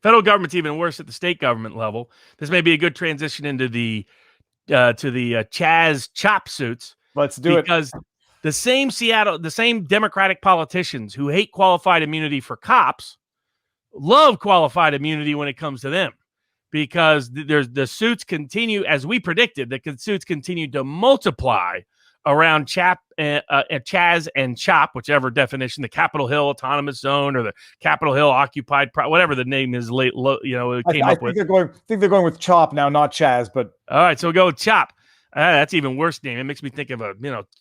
Federal government's even worse at the state government level. This may be a good transition into the CHAZ chop suits. Let's do it. Because the same Democratic politicians who hate qualified immunity for cops love qualified immunity when it comes to them, because the suits continue, as we predicted, the suits continue to multiply around CHAZ and CHOP, whichever definition, the Capitol Hill Autonomous Zone or the Capitol Hill Occupied, whatever the name is. I think they're going with CHOP now, not CHAZ. But all right, so we'll go with CHOP. That's even worse name. It makes me think of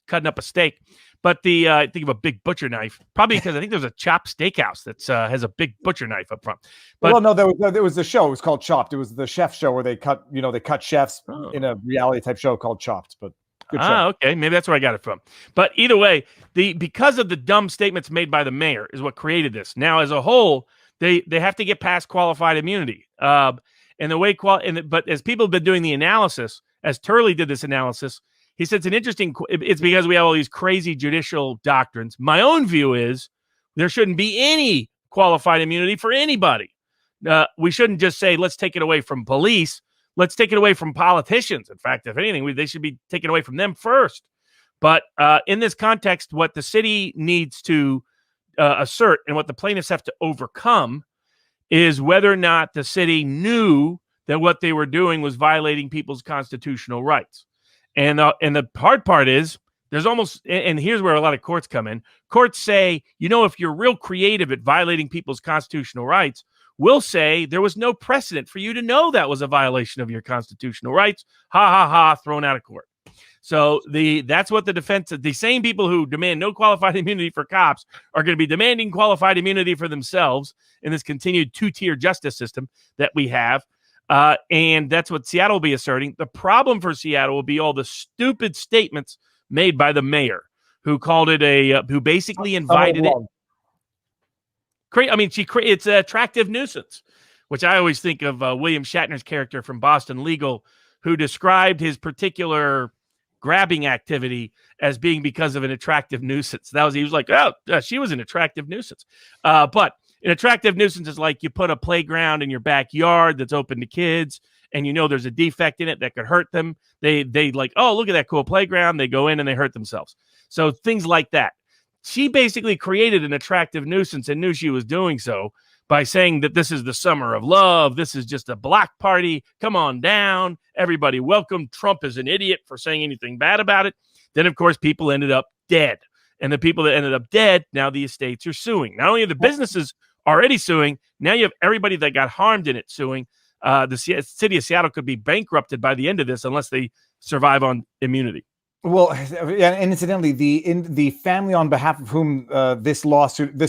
cutting up a steak. But I think of a big butcher knife, probably because I think there's a Chop Steakhouse that has a big butcher knife up front. But well, no, there was the show. It was called Chopped. It was the chef show where they cut chefs in a reality type show called Chopped. But good show. Okay, maybe that's where I got it from. But either way, because of the dumb statements made by the mayor is what created this. Now, as a whole, they have to get past qualified immunity. But as people have been doing the analysis, as Turley did this analysis, he said it's because we have all these crazy judicial doctrines. My own view is there shouldn't be any qualified immunity for anybody. We shouldn't just say, let's take it away from police. Let's take it away from politicians. In fact, if anything, they should be taken away from them first. But in this context, what the city needs to assert and what the plaintiffs have to overcome is whether or not the city knew that what they were doing was violating people's constitutional rights. And the hard part is there's almost, and here's where a lot of courts come in. Courts say, if you're real creative at violating people's constitutional rights, we'll say there was no precedent for you to know that was a violation of your constitutional rights. Ha, ha, ha, thrown out of court. So that's what the defense, the same people who demand no qualified immunity for cops are going to be demanding qualified immunity for themselves in this continued two-tier justice system that we have. And that's what Seattle will be asserting. The problem for Seattle will be all the stupid statements made by the mayor, who called it who basically invited it. It's an attractive nuisance, which I always think of William Shatner's character from Boston Legal, who described his particular grabbing activity as being because of an attractive nuisance. He was like, she was an attractive nuisance. But an attractive nuisance is like you put a playground in your backyard that's open to kids, and there's a defect in it that could hurt them. They like, oh, look at that cool playground. They go in and they hurt themselves. So things like that. She basically created an attractive nuisance and knew she was doing so by saying that this is the summer of love. This is just a block party. Come on down. Everybody welcome. Trump is an idiot for saying anything bad about it. Then, of course, people ended up dead. And the people that ended up dead, now the estates are suing. Not only are the businesses already suing, now you have everybody that got harmed in it suing. The city of Seattle could be bankrupted by the end of this unless they survive on immunity. Well, yeah, and incidentally, the family on behalf of whom this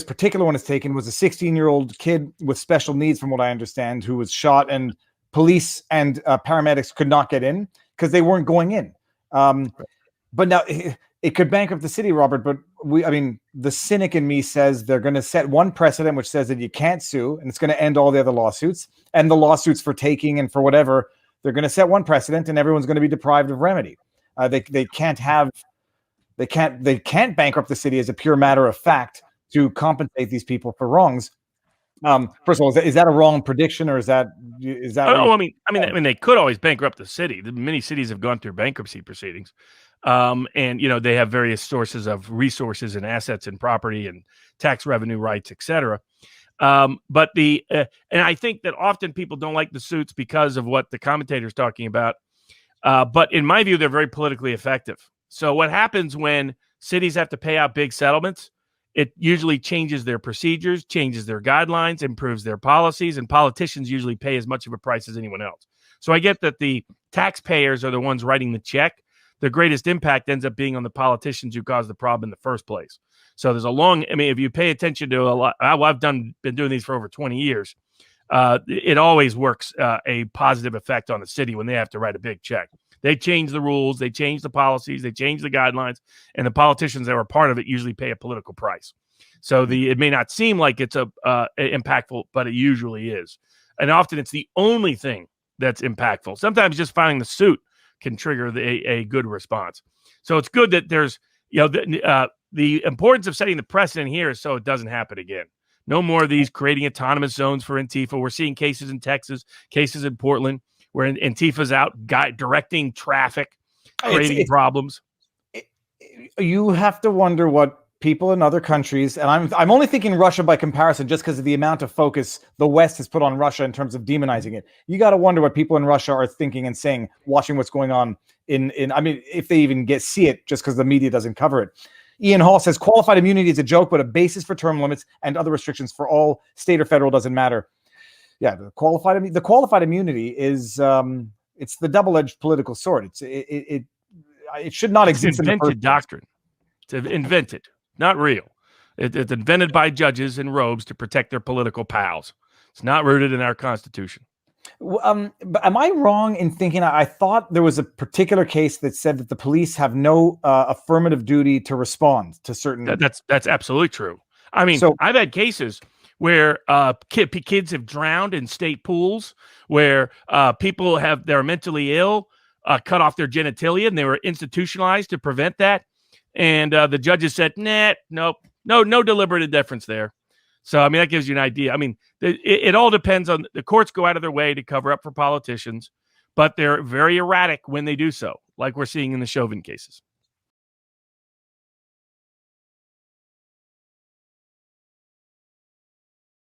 particular one is taken, was a 16-year-old kid with special needs, from what I understand, who was shot, and police and paramedics could not get in because they weren't going in. But now it could bankrupt the city, Robert. But the cynic in me says they're going to set one precedent, which says that you can't sue, and it's going to end all the other lawsuits and the lawsuits for taking and for whatever. They're going to set one precedent, and everyone's going to be deprived of remedy. They can't bankrupt the city as a pure matter of fact to compensate these people for wrongs. First of all, is that a wrong prediction, or is that? They could always bankrupt the city. Many cities have gone through bankruptcy proceedings, and they have various sources of resources and assets and property and tax revenue rights, etc. But and I think that often people don't like the suits because of what the commentator's talking about. But in my view, they're very politically effective. So what happens when cities have to pay out big settlements? It usually changes their procedures, changes their guidelines, improves their policies, and politicians usually pay as much of a price as anyone else. So I get that the taxpayers are the ones writing the check. The greatest impact ends up being on the politicians who caused the problem in the first place. So there's if you pay attention to a lot, I've been doing these for over 20 years. It always works a positive effect on the city when they have to write a big check. They change the rules, they change the policies, they change the guidelines, and the politicians that were part of it usually pay a political price. So it may not seem like it's impactful, but it usually is. And often it's the only thing that's impactful. Sometimes just filing the suit can trigger a good response. So it's good that there's, the importance of setting the precedent here is so it doesn't happen again. No more of these creating autonomous zones for Antifa. We're seeing cases in Texas, cases in Portland, where Antifa's out directing traffic, creating problems. You have to wonder what people in other countries, and I'm only thinking Russia by comparison, just because of the amount of focus the West has put on Russia in terms of demonizing it. You got to wonder what people in Russia are thinking and saying, watching what's going on in. I mean, if they even see it, just because the media doesn't cover it. Ian Hall says qualified immunity is a joke, but a basis for term limits and other restrictions for all state or federal doesn't matter. Yeah, the qualified immunity is it's the double-edged political sword. It should not exist. Invented doctrine. It's invented, not real. It's invented by judges in robes to protect their political pals. It's not rooted in our Constitution. But am I wrong in thinking I thought there was a particular case that said that the police have no affirmative duty to respond to certain? That's absolutely true. I mean, I've had cases where kids have drowned in state pools, where people they're mentally ill, cut off their genitalia, and they were institutionalized to prevent that. And the judges said, nope, no deliberate indifference there. So, I mean, that gives you an idea. I mean, it all depends on the courts go out of their way to cover up for politicians, but they're very erratic when they do so, like we're seeing in the Chauvin cases.